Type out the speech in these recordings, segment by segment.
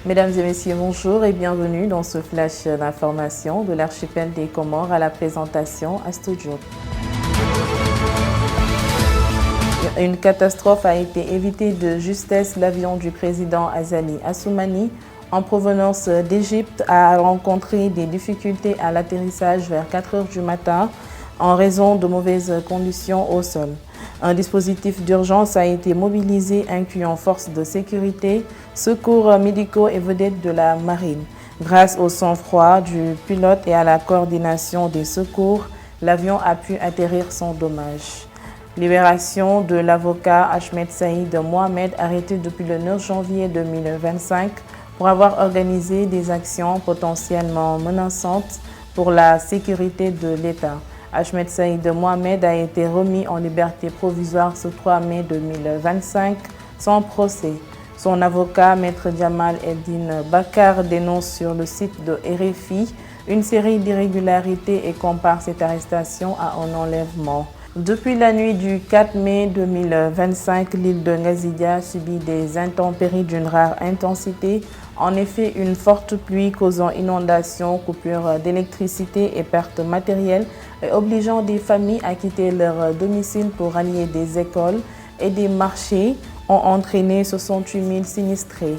Mesdames et messieurs, bonjour et bienvenue dans ce flash d'information de l'archipel des Comores à la présentation Astou Diop. Une catastrophe a été évitée de justesse. L'avion du président Azali Assoumani en provenance d'Égypte a rencontré des difficultés à l'atterrissage vers 4 heures du matin en raison de mauvaises conditions au sol. Un dispositif d'urgence a été mobilisé incluant forces de sécurité, secours médicaux et vedettes de la marine. Grâce au sang-froid du pilote et à la coordination des secours, l'avion a pu atterrir sans dommage. Libération de l'avocat Ahmed Saïd Mohamed, arrêté depuis le 9 janvier 2025 pour avoir organisé des actions potentiellement menaçantes pour la sécurité de l'État. Ahmed Saïd Mohamed a été remis en liberté provisoire ce 3 mai 2025 sans procès. Son avocat, Maître Jamal Eldin Bakar, dénonce sur le site de RFI une série d'irrégularités et compare cette arrestation à un enlèvement. Depuis la nuit du 4 mai 2025, l'île de Ngazidia subit des intempéries d'une rare intensité. En effet, une forte pluie causant inondations, coupures d'électricité et pertes matérielles et obligeant des familles à quitter leur domicile pour rallier des écoles et des marchés ont entraîné 68 000 sinistrés.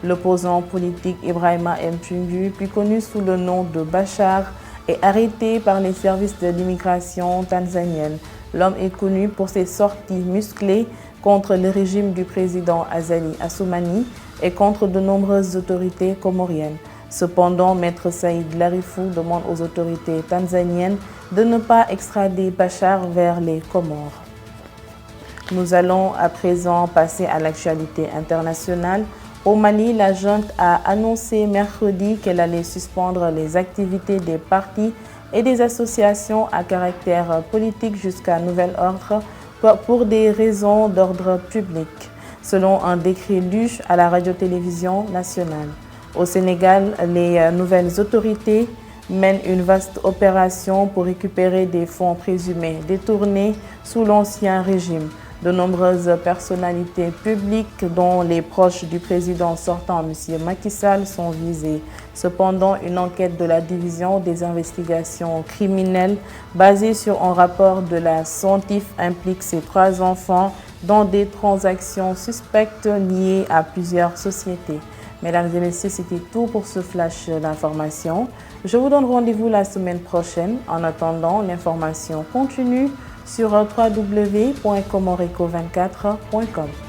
L'opposant politique Ibrahima Mtungu, plus connu sous le nom de Bachar, est arrêté par les services de l'immigration tanzanienne. L'homme est connu pour ses sorties musclées contre le régime du président Azali Assoumani et contre de nombreuses autorités comoriennes. Cependant, Maître Saïd Larifou demande aux autorités tanzaniennes de ne pas extrader Bachar vers les Comores. Nous allons à présent passer à l'actualité internationale. Au Mali, la junte a annoncé mercredi qu'elle allait suspendre les activités des partis et des associations à caractère politique jusqu'à nouvel ordre pour des raisons d'ordre public, selon un décret lu à la radio-télévision nationale. Au Sénégal, les nouvelles autorités mènent une vaste opération pour récupérer des fonds présumés détournés sous l'ancien régime. De nombreuses personnalités publiques, dont les proches du président sortant, M. Macky Sall, sont visées. Cependant, une enquête de la division des investigations criminelles basée sur un rapport de la CENTIF implique ces 3 enfants dans des transactions suspectes liées à plusieurs sociétés. Mesdames et messieurs, c'était tout pour ce flash d'information. Je vous donne rendez-vous la semaine prochaine. En attendant, l'information continue sur www.comoreco24.com.